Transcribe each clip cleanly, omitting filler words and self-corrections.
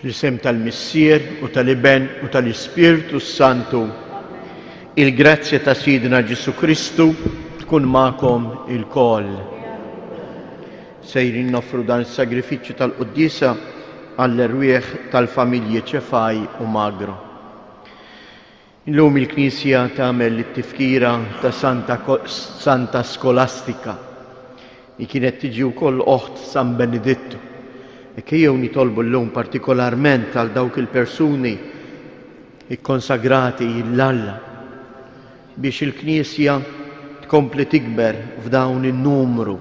Fl-isem tal-Missier u tal-Iben u tal-Ispirtu Santu, il-grazzja ta' Sidna Ġesu Kristu tkun magħkom il-koll. Sejrin noffru dan is-sagrifiċċju tal-Quddisa għall-erwieħ tal-familji Ċefaj u Magro. Illum il-Knisja tagħmel it-tifkira ta' Santa Skolastika li kienet tiġi wkoll oħt San Benedittu. Ejjew nitolbu llum partikolarment għal dawk il-persuni ikkonsagrati l-Alla biex il-Knisja tkompli tikber f'dawn in-numru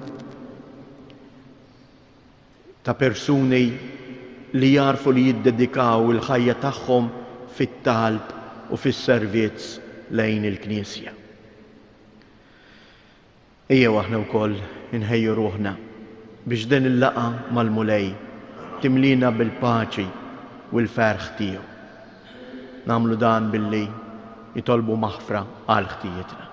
ta' persuni li jarfu li jiddedikaw il-ħajja tagħhom fit-talb u fis-servizz lejn il-Knisja. Ejjew aħna wkoll inħejju ruħna biex din il-laqa mal-mulej timlina bil-paċi u l-ferħ tiegħu. Nagħmlu dan billi jitolbu maħfra għal ħtijietna.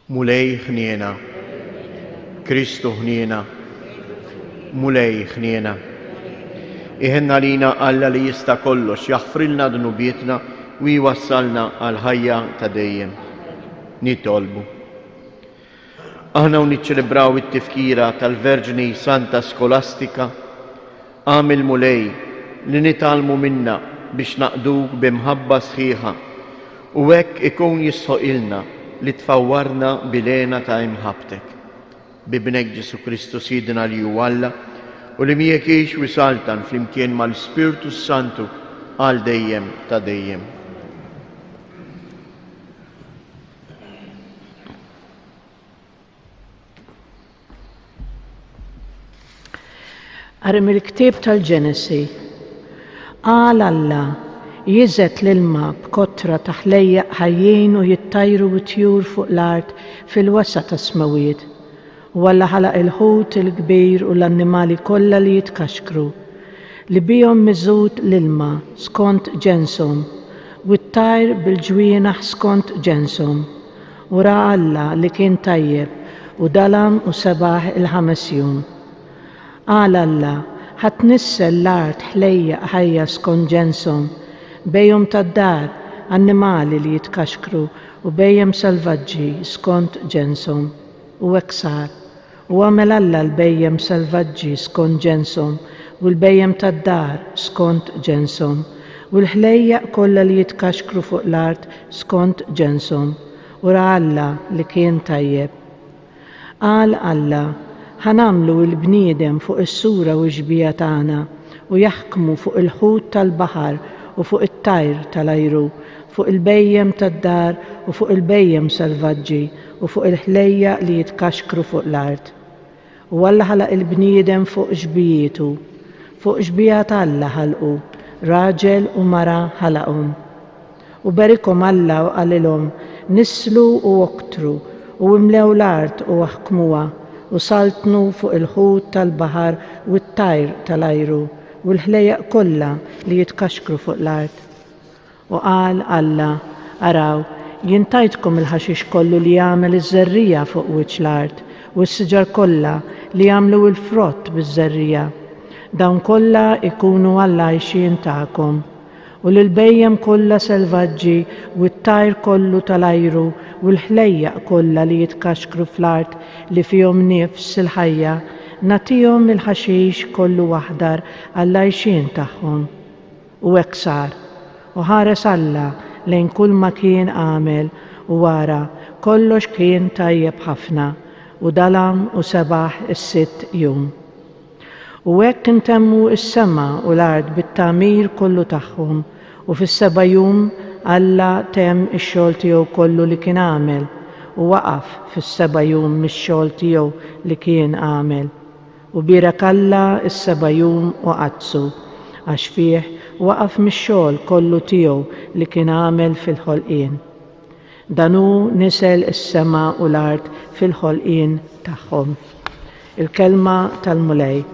Mulej ħniena, Kristu ħniena, mulej ħniena. Iħenna lina Alla li jista' kollox jaħfrilna dnubietna u jwassalna għal ħajja ta' dejjem. Nitolbu. Aħna niċċelebraw it-tifkira tal-Verġni Santa Skolastika għamil mulej li nitalmu minna biex naqduk bimħabba sħiħa u hekk ikun jisħoqilna li tfawwarna bilena ta' imħabtek. Bibnek Ġesu Kristu Sidna li hu Alla u li miegħek wisaltan flimkien mal-Spiritu Santu għal dejjem ta' dejjem. Għarem il-ktib tal-Ġenesi, għal Alla jizet l-ilma b'kotra taħlejja ħajjin u jittajru u tjur fuq l-art fil-wasa ta' smawiet, u Alla ħalaq il-ħut il-kbir u l-annimali kollha li jitkaxkru, li bihom miżut l-ilma skont ġensom, u t-tajr bil-ġwienaħ skont ġensom, u ra Alla li kien tajjeb u dalam u sebaħ il-5 jum. Għal Alla ħadd nissel l-art ħlejja ħajja skont ġensom, bejjem tad-dar annimali li jitkaxkru u bejjem selvaġġi skont ġensom. U hekk sar. U għamel Alla l-bejjem selvaġġi skont ġensom u l-bejjem tad-dar skont ġensom u l-ħlejja kollha li jitkaxkru fuq l-art skont ġensom. U ra Alla li kien tajjeb. Għal Alla ħanamlu l-bniedem fuq is-sura u xbija tagħna u jaħkmu fuq il-ħut tal-baħar u fuq it-tajr tal-ajru, fuq il-bejjem tad-dar u fuq il-bejjem selvaġġi u fuq il-ħlejja li jitkaxkru fuq l-art. U Alla ħalaq il-bniedem fuq xbijietu, fuq xbija Alla ħalqu, raġel u mara ħalaqhom. U berikhom Alla u qalilhom nislu u oktru u imlew l-art u aħkmuha u saltnu fuq il-ħut tal-baħar u t-tajr tal-ajru u l-ħlejjaq kollha li jitkaxkru fuq l-art. U qal Alla, araw, jien tajtkom il-ħaxix kollu li jagħmel iż-żerrija fuq wiċċ l-art u s-siġar kollha li jagħmlu l-frott biż-żerrija. Dawn kollha ikunu Alla għajxien tagħkom. U l-bejjem kollha selvaġġi u t-tajr kollu tal-ajru u l-ħlejjaq kollha li jitkaxkru fl-art li fihom nifs il-ħajja nagħtihom il-ħaxix kollu waħdar għall-għajxien tagħhom. U hekk sar. U ħares Alla lejn kull ma kien għamel u wara kollox kien tajjeb ħafna u dalam u sebaħ is-6 jum. U hekk intemmu s-sema u l-art bit-tagħmir kollu tagħhom u fis-7 jum Alla temm ix-xogħol tiegħu kollu li kien għamel u waqaf fis-7 jum mix-xogħol tiegħu li kien għamel. U bierak Alla is-7 jum u qadsu għax fih waqaf mix-xogħol kollu tiegħu li kien għamel fil-ħolqien. Dan hu nisel is-sema u l-art fil-ħolqien tagħhom. Il-kelma tal-mulej.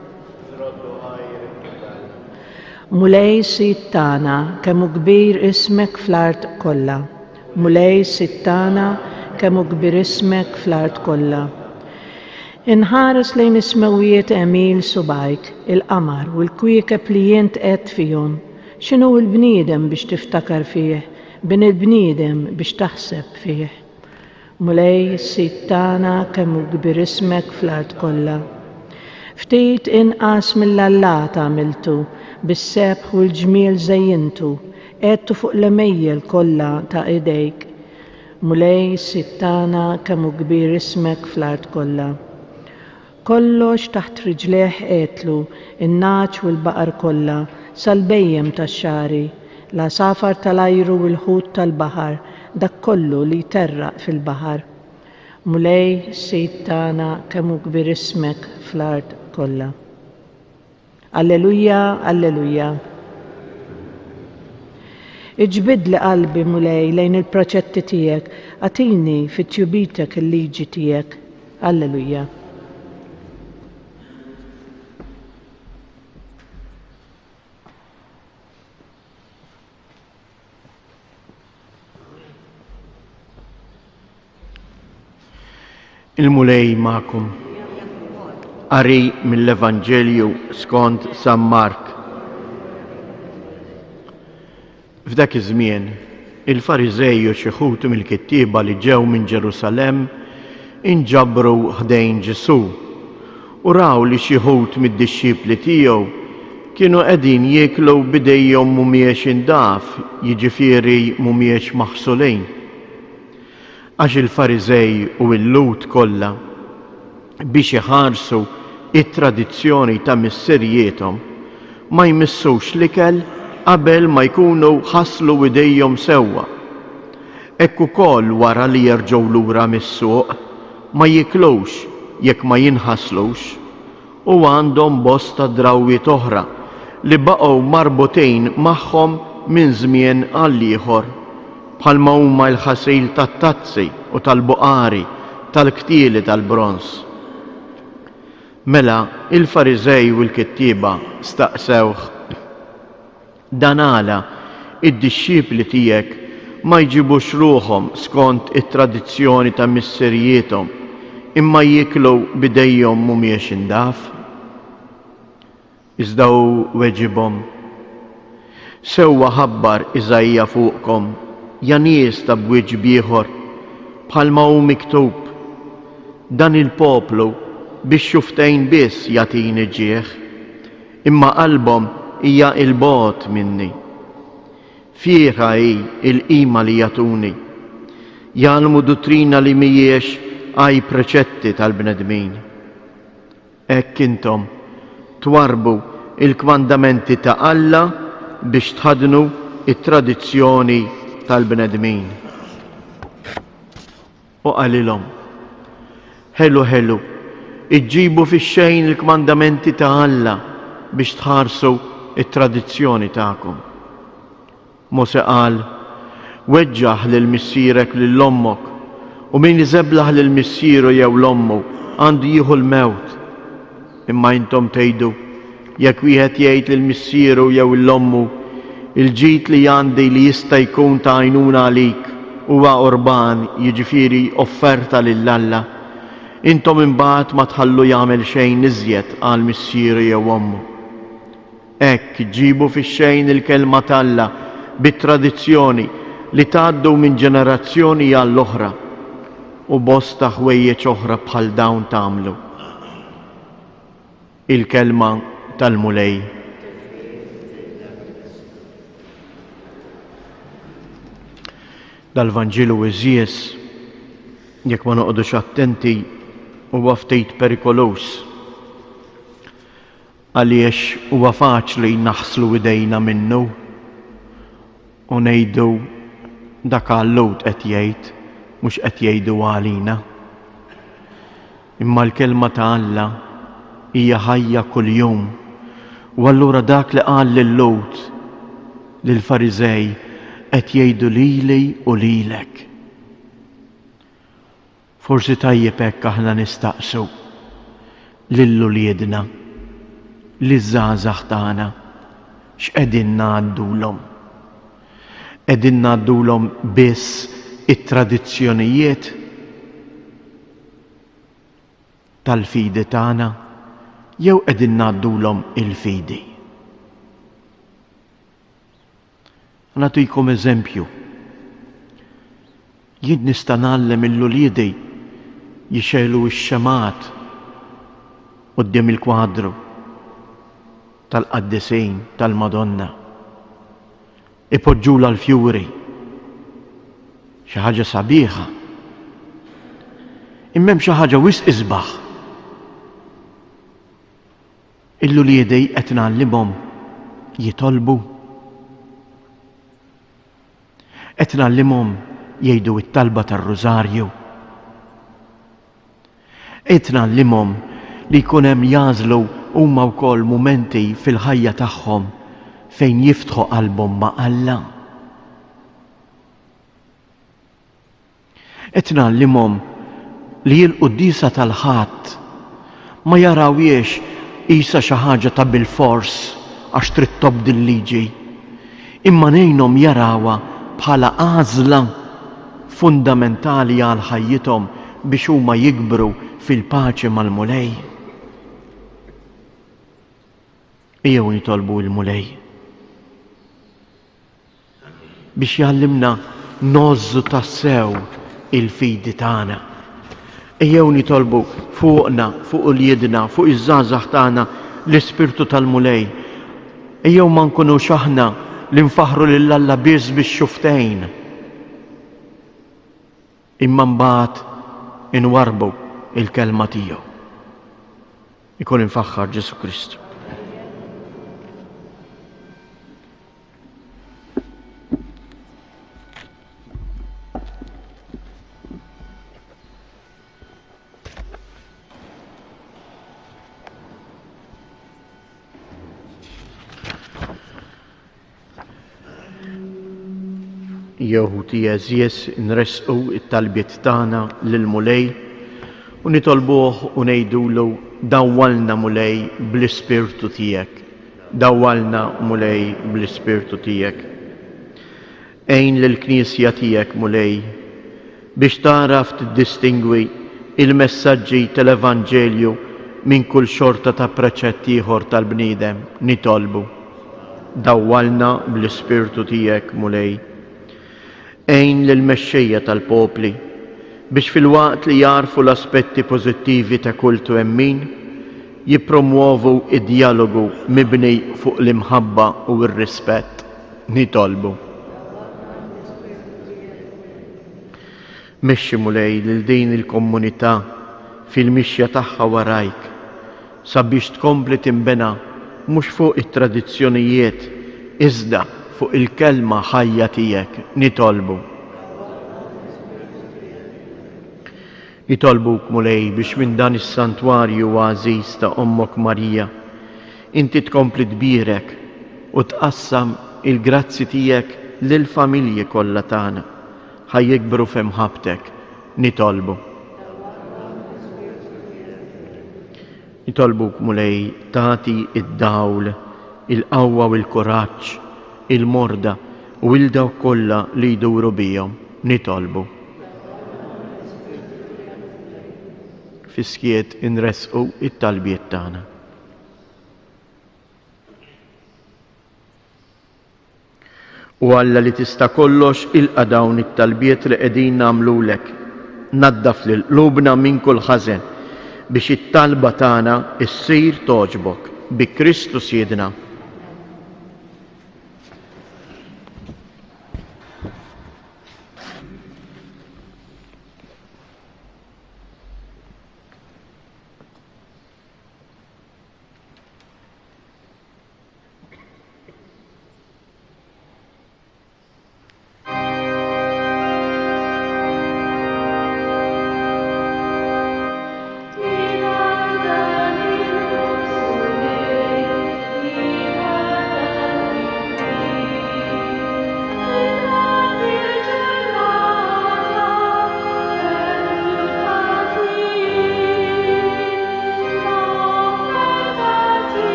Mulej Sid tagħna kemm hu kbir ismek fl-art kollha. Mulej Sid tagħna kemm hu kbir ismek fl-art kollha. Inħares lejn is-smawijiet emil subajk, il-qamar u l-kwiekeb li jient qed fihom. X'inhu l-bniedem biex tiftakar fih, bin il-bniedem biex taħseb fih. Mulej is-sit tagħna kemm hu kbir ismek fl-art kollha. Ftit inqas mill-Allat għamiltu, bis-sebħ u l-ġmiel żejjintu, qedtu fuq l-emejjel kollha ta' idejk. Mulej is-sit tagħna kemm hu kbir ismek fl-art kollha. Kollox taħt riġlejh qetlu, in-naċ u l-baqar kollha, sal-bejjem tax-xari, l-għasafar tal-ajru u l-ħut tal-baħar, dak kollu li jterraq fil-baħar. Mulej is-sit tagħna kemm hu kbir ismek fl-art kollha. Alleluja, alleluja. Iġbid li qalbi mulej lejn il-proċetti tiegħek, għatini fit-tjubitek il-liġi tiegħek. Alleluja. Il-mulej ma'kum. Qari mill-Evanġelju skont San Mark. F'dak iż-żmien, il-Fariżej u xi ħut mill-kittieba li ġew minn Ġerusalemm inġabru ħdejn Ġesu u raw li xi ħut mid-dixxipli tiegħu kienu qegħdin jieklu b'idejhom mhumiex indaf, jiġifieri mhumiex maħsulejn. Għax il-Fariżej u l-Lut kollha biex iħarsu it-tradizzjoni ta' missierjietom ma jmissux l-ikel qabel ma jkunu ħasslu idejhom sewwa. Hekk ukoll wara li jerġgħu lura mis-suq ma jiklux jekk ma jinħasslux u għandhom bosta drawwiet oħra li baqgħu marbutejn magħhom minn żmien għal ieħor bħalma huma l-ħasil tat-tazzi u tal-buqari tal-ktieli tal-brons. Mela il-Fariżej u l-kittieba staqsewh: dan għala id-dixxipli tiegħek ma jġibux ruħhom skont it-tradizzjoni ta' missierjietom imma jieklu b'idejhom mhumiex indaf? Iżda hu weġibhom: sewwa ħabbar Iżajja fuqkom, ja nies ta' bwieġb ieħor, bħalma hu miktub: dan il-poplu biex xuftejn biss jagħtini ġieħ, imma qalbhom hija il-bogħod minni. Fieha hi il-qima li jagħtuni, jgħalmu dottrina li mhijiex għaj preċetti tal-bnedmin. Hekk intom twarbu il-kmandamenti ta' Alla biex tħadnu it-tradizzjoni tal-bnedmin. U qalilhom: ħelu, iġġibu fix-xejn il-kmandamenti ta' Alla biex tħarsu it-tradizzjoni tagħkom. Mose qal: weġġaħ lil missierek lil ommok, u min iżeblaħ lil missieru jew l-ommu għandu jieħu l-mewt. Imma intom tgħidu: jekk wieħed jgħid lil missieru jew l-ommu: il-ġid li għandi li jista' jkun ta' għajnuna għalik huwa qurban, jiġifieri offerta lil Alla, intom imbagħad ma tħallu jagħmel xejn iżjed għal missieru jew ommu. Hekk ġibu fix-xejn il-kelma t'Alla bit-tradizzjoni li tgħaddu minn ġenerazzjoni għall-oħra u bosta ħwejjeġ oħra bħal dawn tagħmlu. Il-kelma tal-mulej. Dal-Vanġilu iżjies, jekk ma noqgħodux attenti, huwa ftit perikolus. Għaliex huwa faċli naħslu idejna minnu u ngħidu dak Lut qed jgħid mhux qed jgħidu għalina. Imma l-kelma ta' Alla hija ħajja kuljum u allura dak li qal lil Lut lill-Fariżej qed jgħidu lili u lilek. Forsi tajjeb hekk aħna nistaqsu lill-uliedna, liż-żgħażagħ tagħna x'qegħdin ngħaddulhom. Qegħdin ngħaddulhom biss it-tradizzjonijiet tal-fidi tagħna jew qegħdin ngħaddulhom il-fidi. Nagħtikom eżempju. Jien nista' nagħallem il-uliedi jixelu x-xemat quddiem il-kwadru tal-qaddisejn tal-Madonna. Ipoġġula l-fjuri. Xi ħaġa sabiħa. Imma xi ħaġa wisq isbaħ. Il-uliedi qed nagħallimhom jitolbu. Qed nagħallimhom jgħidu t-talba tar-Rużarju. Qed nagħallimhom li jkun hemm jażlu huma wkoll mumenti fil-ħajja tagħhom fejn jiftħu qalbhom ma' Alla. Qed nagħallimhom li l-qudiesa tal-ħadd ma jarawiex qisha xi ħaġa ta' bil-fors għax trid tobdi l-liġi, imma ngħinhom jarawha bħala għażla fundamentali għal ħajjithom biex huma jikbru fil-paċi mal-Mulej. Ejjew nitolbu l-Mulej biex jgħallimna nożżu tassew il-fidi tagħna. Ejjew nitolbu fuqna, fuq uljedna, fuq iż-żgħażagħ tagħna l-Ispirtu tal-Mulej. Ejjew ma nkunux aħna li nfaħru lil Alla biss bix-xuftejn. Imma mbagħad inwarbu il-kelma tiegħu. Ikun infaħħar Ġesu Kristu. Jeħudi Eżies nresqu it-talbiet tagħna lill-Mulej u nitolbuh u ngħidulu dawwalna Mulej bl-Ispirtu tiegħek. Dawwalna Mulej bl-Ispirtu tiegħek. Għejn lill-Knisja tiegħek Mulej biex taraf tiddistingwi il-messaġġi tal-Evanġelju minn kull xorta ta' preċett ieħor tal-bniedem nitolbu. Dawwalna bl-Ispirtu tiegħek Mulej. Għejn lill-mexxejja tal-popli biex fil-waqt li jarfu l-aspetti pożittivi ta' kull twemmin jippromuovu id-dialogu mibni fuq l-imħabba u r-rispett. Nitolbu. Mexxi Mulej lil din il-komunità fil-mixja tagħha warajk sabiex tkompli tinbena mhux fuq it-tradizzjonijiet iżda fuq il-kelma ħajja tiegħek. Nitolbu. Nitolbuk Mulej biex minn dan is-santwarju għażiż ta' Ommok Marija inti tkompli tbierek u tqassam il-grazzi tiegħek lill-familji kollha tagħna ħajjikbru f'imħabbtek. Nitolbu. Nitolbuk Mulej tagħti id-dawl, il-qawwa u l-kuraġġ il-morda u il-dawk kollha li jduru bihom. Nitolbu. Fiskiet inresqu it-talbiet tagħna. U Alla li tista' kollox ilqa' dawn it-talbiet li qegħdin nagħmlulek. Naddaf lil qlubna minn kull ħażen biex it-talba tagħna issir toġbok bi Kristu Siedna.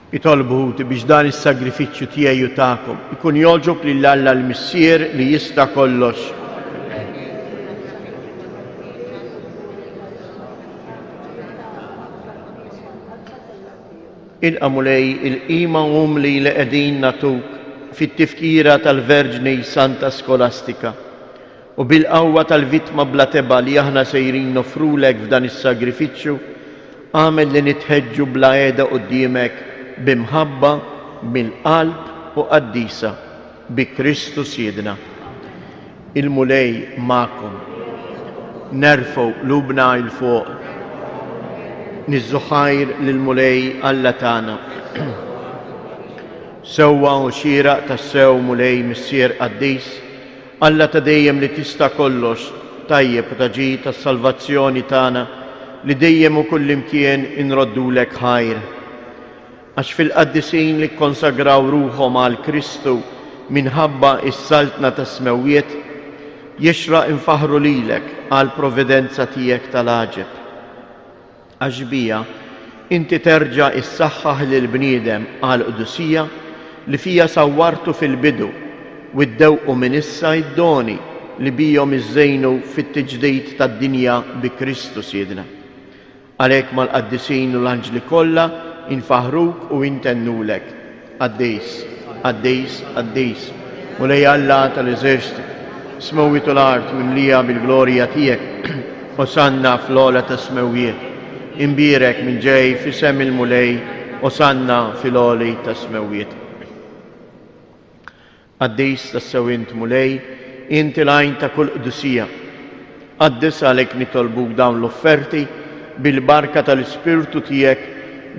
Itolbuti biex dan is-sagrifiċċju tiegħi u tagħkom ikun jogħġob lill-Alla l-Missier li jista' kollox. Il-qamulej il-qima li qegħdin natuk fit-tifkira tal-Verġni Santa Skolastika u bil-qawwa tal-vittma bla teba li aħna sejrin nofrulek f'dan is-sagrifiċċju għamel li nitħeġġu bla qiegħda quddiemek bimħabba, bil-qalb u qaddisa bi Kristu Siedna. Il-mulej magħkom, nerfgħu qlubna il fuq, niżżuħajr lill-mulej Alla tagħna. Sewwa u xieraq tas-sew mulej Missier Qaddis, Alla ta' dejjem li tista' kollox, tajjeb u taġi tas-salvazzjoni tagħna li dejjem u kullimkien inroddulek ħajr. Għax fil-qaddisin li konsagraw ruħhom għal Kristu minħabba is-saltna tas-smewwiet jixraq infaħru lilek għal providenza tiegħek tal-għaġeb. Għax bija inti terġa' issaħħaħ lill-bniedem għal qudusija li fija sawwartu fil-bidu u ddewqu minn issa id-doni li bijhom iżżejnu fit-tiġdid tad-dinja bi Kristu Siedna. Għalhekk mal-qaddisin u l-anġli kollha infaħruk u intennulek. Qaddis, qaddis, qaddis. Mulej Alla tal-eżerċiti, smewwitu l-art mimlija bil-glorja tiegħek, osanna fl-ola ta' smewwiet. Imbirek minn ġej f'isem il-mulej, osanna fil-oli ta' smewwiet. Qaddis tas-sewwint mulej, inti l-għajn ta' kull qdusija. Qaddis għalhekk nitolbuk dawn l-offerti bil-barka tal-Ispirtu tiegħek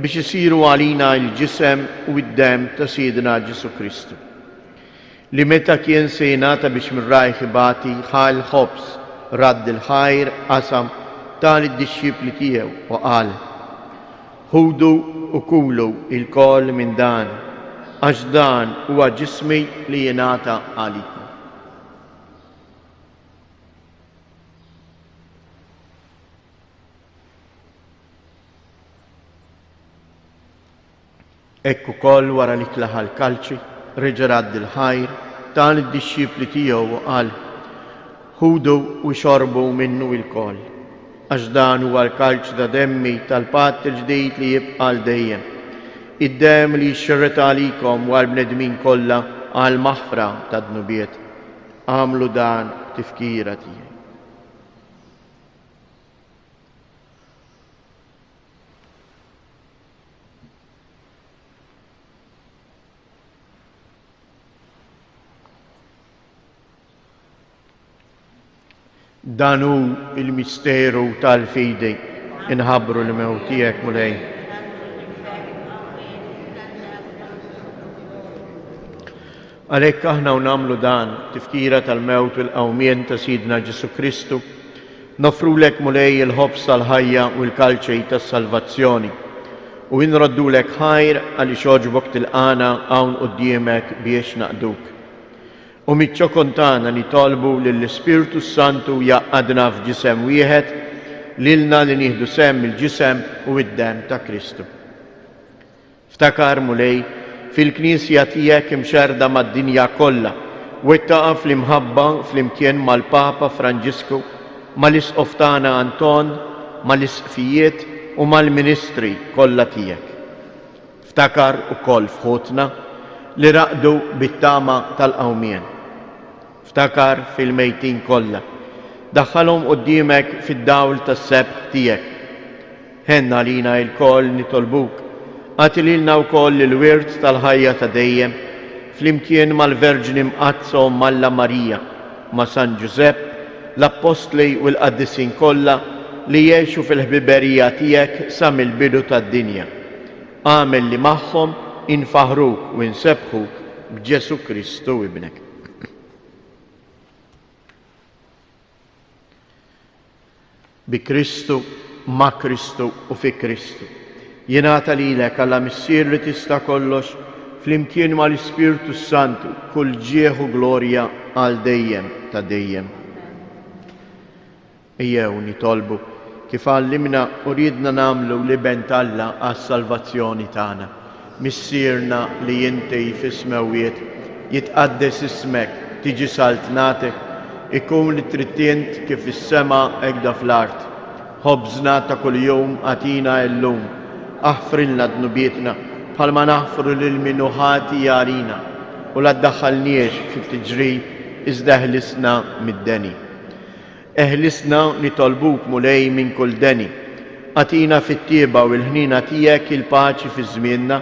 biex isiru għalina l-ġisem u d-dem ta' Siedna Ġesu Kristu. Li meta kien se jingħata biex mir-rajħ ibati ħal ħobs radd il-ħajr qasam tal id-dixxipli tiegħu u qal: ħudu u kulu il-kol minn dan, għax dan huwa ġismi li jingħata għalikom. Ekku koll wara li tlaħa l-kalċi, reġa' radd il-ħajr tal id-dixxipli tiegħu u qal: ħudu u xorbu minnu il-koll, għax dan huwa l-kalċ ta' demmi tal-patt il-ġdid li jibqa' għal dejjem. Id-dem li jxerret għalikom u għall-bnedmin kollha għal maħfra ta' dnubiet. Għamlu dan tifkira tiegħi. Dan hu il-misteru tal-fidi inħabbru l-mewt tiegħek mulej. Għalhekk aħna nagħmlu dan tifkira tal-mewt u l-qawmien ta' Sidna Ġesu Kristu, nofrulek mulej il-ħobs tal-ħajja u l-kalċej tas-salvazzjoni u nroddulek ħajr għaliex ogħġbok tilqana hawn quddiemek biex naqduk. U miċ-ċokon tagħna nitolbu lill-Ispirtu Santu jaqgħadna f'ġisem wieħed lilna li nieħdu semm il-ġisem u d-dem ta' Kristu. Ftakar mulej fil-Knisja tiegħek imxerda mad-dinja kollha u ittaqa' fl-imħabba flimkien mal-Papa Franġisku, mal-Isqof tagħna Anton, mal-Isqfijiet u mal-Ministri kollha tiegħek. Ftakar ukoll f'ħutna li raqdu bit-tama tal-qawmien. Ftakar fil-mejtin kollha. Daħħalhom quddiemek fid-dawl tas-sebħ tiegħek. Ħenna lina l-koll nitolbuk. Għati lilna wkoll il-wirt tal-ħajja ta' dejjem flimkien mal-Verġni mqazza Malla Marija, ma' San Ġusepp, l-Apostli u l-Qaddisin kollha li jgħixu fil-ħbiberija tiegħek sa mill-bidu tad-dinja. Għamel li magħhom infaħruk u nsebħuk b'Ġesu Kristu ibnek. Bi Kristu, ma' Kristu u fi Kristu. Jingħata lilek Alla Missier li tista' kollox flimkien mal-Ispirtu Santu kull ġieħ u glorja għal dejjem ta' dejjem. Ejjew nitolbu kif għallimna u ridna nagħmlu li bent Alla għas-salvazzjoni tagħna. missierna li inti fis-smawiet, jitqaddes ismek, tiġi saltnatek, ikun li trittient kif is-sema ekda fl-art. Ħobżna ta' kuljum atina llum, aħfrilna dnubietna bħalma naħfru lil min ħati jarina u la ddaħħalniex fit-tiġrib iżda eħlisna mid-deni. Eħlisna nitolbuk mulej minn kull deni. Atina fit-tieba u l-ħnina tiegħek il-paċi fi żmienna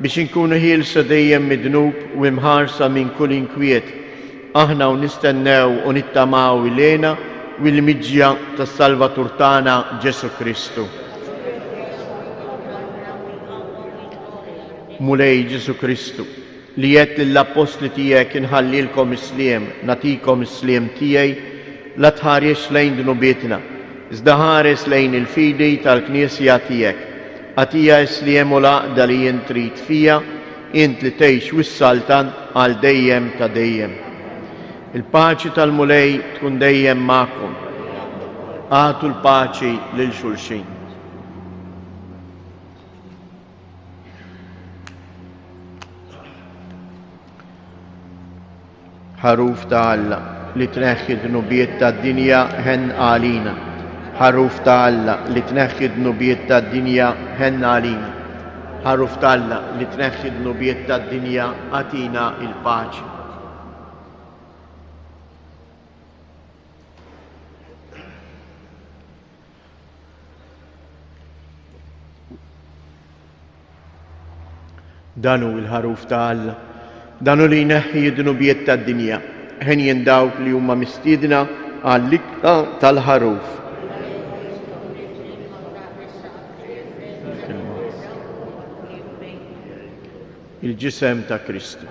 biex inkunu ħielsa dejjem midnub u imħarsa minn kull inkwiet. Aħna u nistennew u nittamaw ilejna u l-miġja tas-Salvatur tagħna Ġesu Kristu. Mulej Ġesu Kristu, li jett l-apostli tiegħek inħallilkom isliem, natikom isliem tiegħi, la tħares lejn dnubietna, iżda ħares lejn il-fidi tal-Knisja tiegħek. Għatija isliem u laqda li jint trid fija, int li tgħix wis-saltan għal dejjem ta' dejjem. Il-paċi tal-mulej tkun dejjem magħkom. Għatu l-paċi lil xulxin. Ħaruf ta' Alla li tneħħi dnubiet tad-dinja ħen għalina. Ħaruf ta' Alla li tneħħi dnubiet tad-dinja ħen għalina. Ħaruf ta' Alla li tneħħi dnubiet tad-dinja atina il-paċi. Danu il-ħaruf ta' Alla, danu li jneħħi d-dnubiet tad-dinja, ħen jindawk li huma mistiedna għall-ikta tal-ħaruf. Il-ġisem ta' Kristu.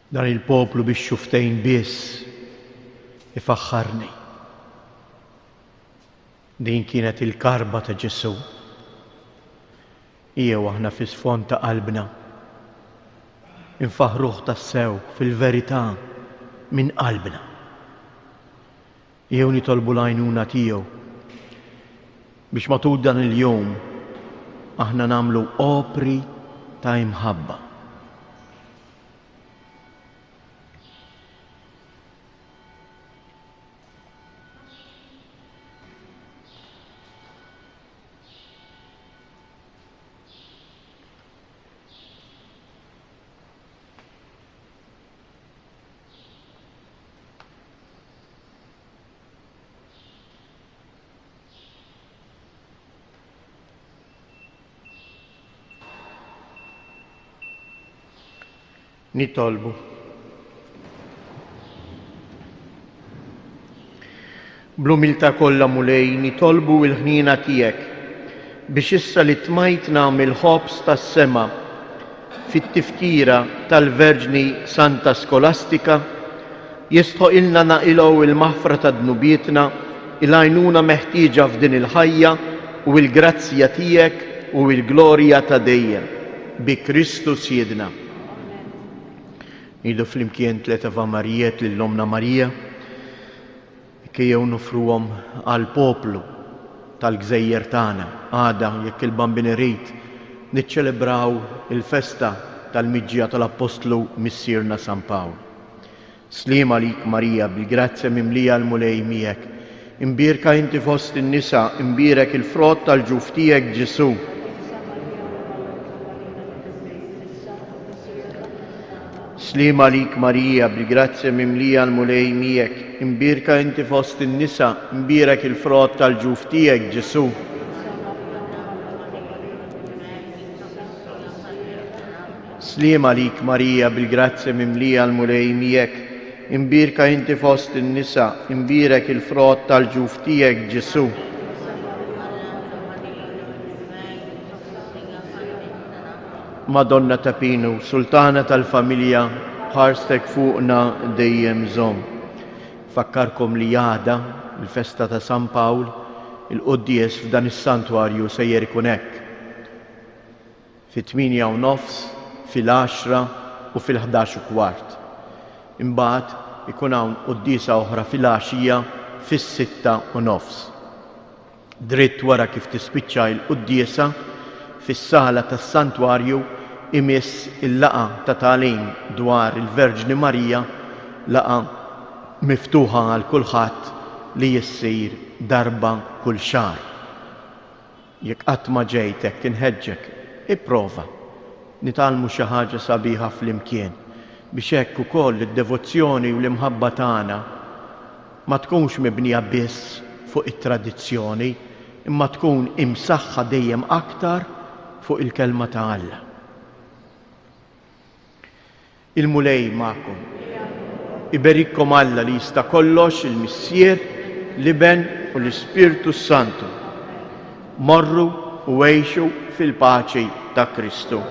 Dan il-poplu biex xuftejn biss ifaħħarni. Din kienet il-karba ta' Ġesu. Jew aħna fi sfond ta' qalbna infaħruh tas-sew fil-verità minn qalbna. Jew nitolbu l-għajnuna tiegħu biex matul dan il-jum aħna nagħmlu opri ta' imħabba. Nitolbu. Bl-umiltà kollha mulej nitolbu l-ħnina tiegħek biex issa li tmajt nagħmel ħobs tas-sema fit-tifkira tal-Verġni Santa Skolastika jistħoqilna naqilgħu il-maħfra ta' dnubietna il-għajnuna meħtieġa f'din il-ħajja u l-grazzja tiegħek u l-glorja ta' dejjem bi Kristus Siedna. Nidu flimkien 3 Ava Marijiet lill-Omna Marija kejjew nofruhom għal poplu tal-Gżejjer tagħna għada jekk il-Bambin irid niċċelebraw il-festa tal-miġġija tal-Apostlu missierna San Pawl. Slim għalik Marija bil-grazzja mimlija l-mulej miegħek. Imbierka inti fost in-nisa, imbierek il-frott tal-ġuf tiegħek Ġesu. Slim għalik Marija bil-grazzja mimlija l-mulej miegħek. Imbierka inti fost in-nisa, imbierek il-frott tal-ġuf tiegħek Ġesu. Slim għalik Marija bil-grazzja mimlija l-mulej miegħek. Imbierka inti fost in-nisa, imbierek il-frott tal-ġuf tiegħek Ġesu. Madonna ta' Pinu, Sultana tal-familja, ħarstek fuqna dejjem żomm. Fakkarkom li għada, il-festa ta' San Pawl, il-quddies f'dan is-santwarju sejjer ikun hekk. Fit-8:30, fil-10 u fil-11:15. Imbagħad ikun hawn quddiesa oħra fil-għaxija fis-6:30. Dritt wara kif tispiċċa l-quddiesa fis-sala tas-santwarju imiss il-laqa ta' tagħlim dwar il-Verġni Marija, laqa miftuħa għal kulħadd li jissir darba kull xahar. Jekk qatt ma ġejtek inħeġġek, ipprova nitgħallmu xi ħaġa sabiħa flimkien biex hekk ukoll id-devozzjoni u l-imħabba tagħna ma tkunx mibnija biss fuq it-tradizzjoni, imma tkun imsaħħa dejjem aktar fuq il-kelma ta' Alla. Il-mulej magħkom. Iberikkom Alla li jista' kollox, il-Missier, l-Iben u l-Ispirtu Santu. Morru u għejxu fil-paċi ta' Kristu.